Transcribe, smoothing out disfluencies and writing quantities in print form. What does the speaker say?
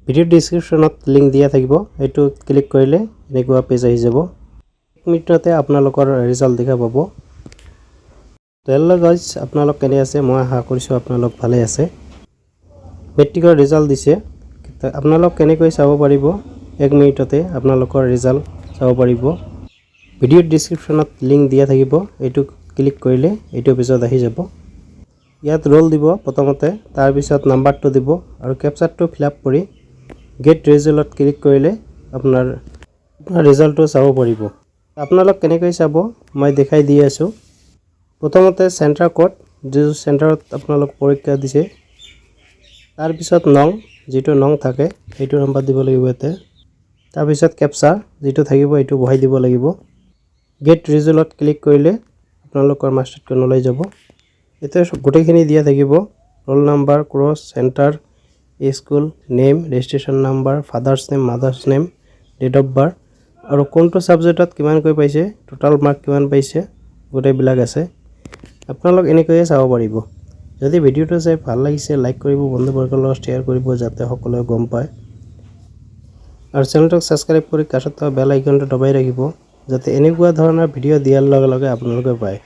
Video ডেসক্ৰিপশ্যনত link দিয়া থাকিব, এইটো ক্লিক কৰিলে এনেকুৱা পেজ আহি যাব। 1 মিনিটতে আপোনালোকৰ ৰিজাল্ট দেখা পাব। হেল্ল' গাইজ, আপোনালোক কেনে আছে? মই আশা কৰিছোঁ আপোনালোক ভালে আছে। মেট্ৰিকৰ ৰিজাল্ট দিছে, আপোনালোক কেনেকৈ চাব পাৰিব? 1 মিনিটতে আপোনালোকৰ ৰিজাল্ট চাব পাৰিব। ভিডিও ডেসক্ৰিপশ্যনত লিংক দিয়া থাকিব, এইটো ক্লিক কৰিলে এইটো পেজত আহি যাব। ইয়াত ৰোল দিব প্ৰথমতে, তাৰ পিছত নাম্বাৰটো দিব আৰু কেপচাৰটো ফিলআপ কৰি গেট ৰিজাল্টত ক্লিক কৰিলে আপোনাৰ ৰিজাল্টটো চাব পাৰিব। আপোনালোক কেনেকৈ চাব মই দেখাই দি আছোঁ। প্ৰথমতে চেণ্টাৰ কোড, যিটো চেণ্টাৰত আপোনালোক পৰীক্ষা দিছে, তাৰ পিছত নং, যিটো নং থাকে সেইটো নাম্বাৰ দিব লাগিব ইয়াতে। তাৰ পিছত কেপচাৰ যিটো থাকিব এইটো বহাই দিব লাগিব। গেট ৰিজাল্টত ক্লিক কৰিলে আপোনালোকৰ মাৰ্কশ্বিটখন ওলাই যাব। এতিয়া গোটেইখিনি দিয়া থাকিব, roll number, cross, centre, school name, registration number, father's name, mother's name, date of birth আৰু কোনটো ছাবজেক্টত কিমানকৈ পাইছে, টোটাল মাৰ্ক কিমান পাইছে, গোটেইবিলাক আছে। আপোনালোক এনেকৈয়ে চাব পাৰিব। যদি ভিডিঅ'টো চাই ভাল লাগিছে লাইক কৰিব, বন্ধুবৰ্গৰ লগত শ্বেয়াৰ কৰিব যাতে সকলোৱে গম পায়, আৰু চেনেলটোক ছাবস্ক্ৰাইব কৰি কাষত থকা বেল আইকনটো দবাই ৰাখিব যাতে এনেকুৱা ধৰণৰ ভিডিঅ' দিয়াৰ লগে লগে আপোনালোকে পায়।